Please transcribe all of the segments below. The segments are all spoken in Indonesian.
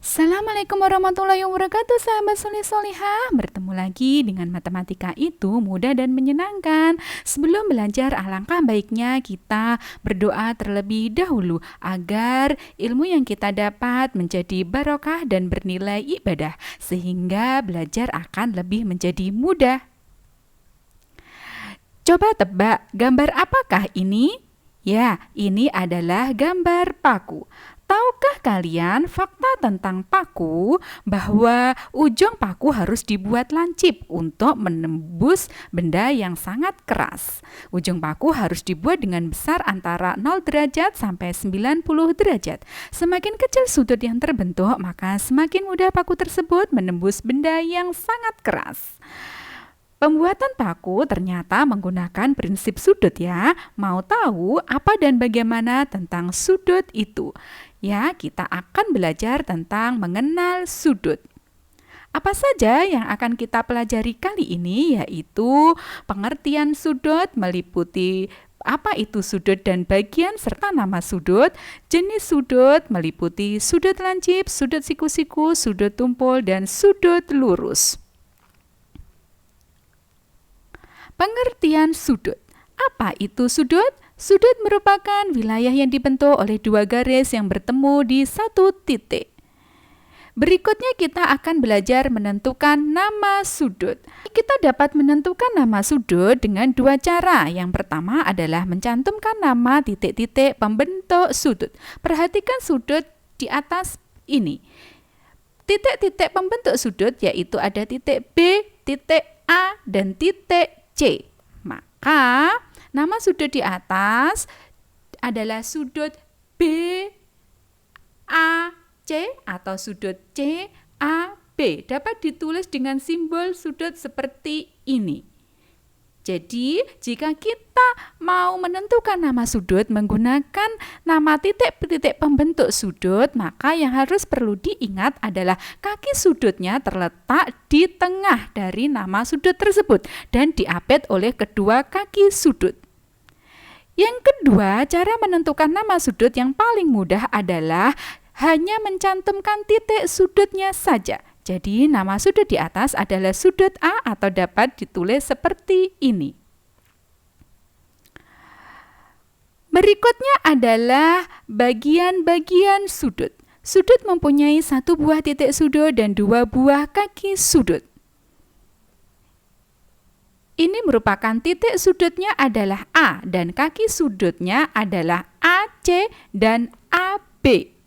Assalamualaikum warahmatullahi wabarakatuh, sahabat soleh-solehah. Bertemu lagi dengan matematika itu mudah dan menyenangkan. Sebelum belajar, alangkah baiknya kita berdoa terlebih dahulu agar ilmu yang kita dapat menjadi barokah dan bernilai ibadah, sehingga belajar akan lebih menjadi mudah. Coba tebak, gambar apakah ini? Ya, ini adalah gambar paku. Tahukah kalian fakta tentang paku bahwa ujung paku harus dibuat lancip untuk menembus benda yang sangat keras. Ujung paku harus dibuat dengan besar antara 0 derajat sampai 90 derajat. Semakin kecil sudut yang terbentuk, maka semakin mudah paku tersebut menembus benda yang sangat keras. Pembuatan paku ternyata menggunakan prinsip sudut ya. Mau tahu apa dan bagaimana tentang sudut itu? Ya, kita akan belajar tentang mengenal sudut. Apa saja yang akan kita pelajari kali ini, yaitu pengertian sudut meliputi apa itu sudut dan bagian serta nama sudut, jenis sudut meliputi sudut lancip, sudut siku-siku, sudut tumpul, dan sudut lurus. Pengertian sudut. Apa itu sudut? Sudut merupakan wilayah yang dibentuk oleh dua garis yang bertemu di satu titik. Berikutnya kita akan belajar menentukan nama sudut. Kita dapat menentukan nama sudut dengan dua cara. Yang pertama adalah mencantumkan nama titik-titik pembentuk sudut. Perhatikan sudut di atas ini. Titik-titik pembentuk sudut yaitu ada titik B, titik A, dan titik C. Maka nama sudut di atas adalah sudut B A C atau sudut C A B. Dapat ditulis dengan simbol sudut seperti ini. Jadi, jika kita mau menentukan nama sudut menggunakan nama titik-titik pembentuk sudut, maka yang harus perlu diingat adalah kaki sudutnya terletak di tengah dari nama sudut tersebut dan diapit oleh kedua kaki sudut. Yang kedua, cara menentukan nama sudut yang paling mudah adalah hanya mencantumkan titik sudutnya saja. Jadi, nama sudut di atas adalah sudut A atau dapat ditulis seperti ini. Berikutnya adalah bagian-bagian sudut. Sudut mempunyai satu buah titik sudut dan dua buah kaki sudut. Ini merupakan titik sudutnya adalah A dan kaki sudutnya adalah AC dan AB.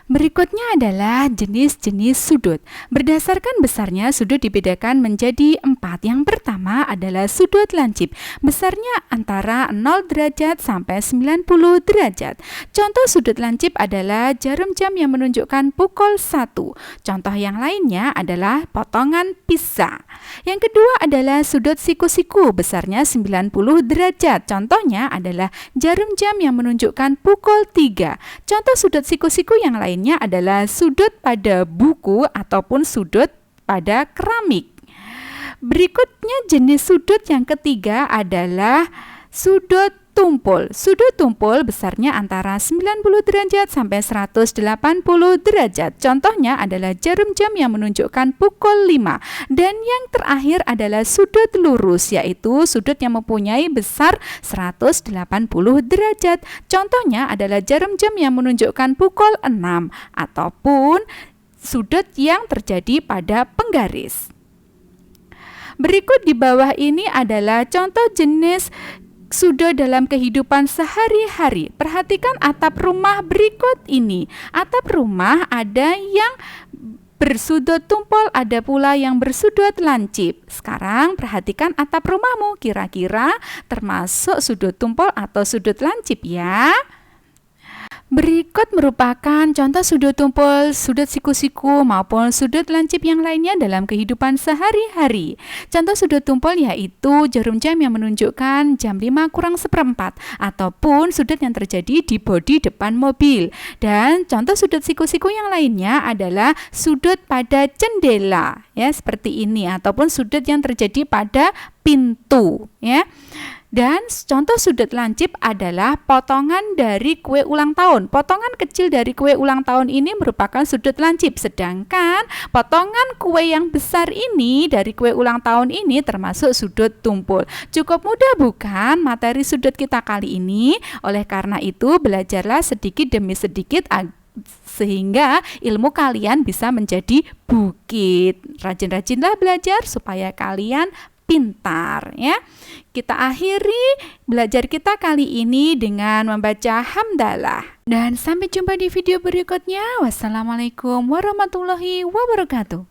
Berikutnya adalah jenis-jenis sudut. Berdasarkan besarnya, sudut dibedakan menjadi 4. Yang pertama adalah sudut lancip. Besarnya antara 0 derajat sampai 90 derajat. Contoh sudut lancip adalah jarum jam yang menunjukkan pukul 1. Contoh yang lainnya adalah potongan pizza. Yang kedua adalah sudut siku-siku. Besarnya 90 derajat. Contohnya adalah jarum jam yang menunjukkan pukul 3. Contoh sudut siku-siku yang lain adalah sudut pada buku ataupun sudut pada keramik. Berikutnya jenis sudut yang ketiga adalah sudut tumpul. Sudut tumpul besarnya antara 90 derajat sampai 180 derajat. Contohnya adalah jarum jam yang menunjukkan pukul 5. Dan yang terakhir adalah sudut lurus, yaitu sudut yang mempunyai besar 180 derajat. Contohnya adalah jarum jam yang menunjukkan pukul 6 ataupun sudut yang terjadi pada penggaris. Berikut di bawah ini adalah contoh jenis sudut dalam kehidupan sehari-hari. Perhatikan atap rumah berikut ini. Atap rumah ada yang bersudut tumpul, ada pula yang bersudut lancip. Sekarang perhatikan atap rumahmu, kira-kira termasuk sudut tumpul atau sudut lancip ya. Berikut merupakan contoh sudut tumpul, sudut siku-siku maupun sudut lancip yang lainnya dalam kehidupan sehari-hari. Contoh sudut tumpul yaitu jarum jam yang menunjukkan jam 5 kurang seperempat ataupun sudut yang terjadi di bodi depan mobil. Dan contoh sudut siku-siku yang lainnya adalah sudut pada jendela ya seperti ini ataupun sudut yang terjadi pada pintu ya. Dan contoh sudut lancip adalah potongan dari kue ulang tahun. Potongan kecil dari kue ulang tahun ini merupakan sudut lancip, sedangkan potongan kue yang besar ini dari kue ulang tahun ini termasuk sudut tumpul. Cukup mudah bukan materi sudut kita kali ini? Oleh karena itu, belajarlah sedikit demi sedikit sehingga ilmu kalian bisa menjadi bukit. Rajin-rajinlah belajar supaya kalian pintar ya. Kita akhiri belajar kita kali ini dengan membaca hamdalah. Dan sampai jumpa di video berikutnya. Wassalamualaikum warahmatullahi wabarakatuh.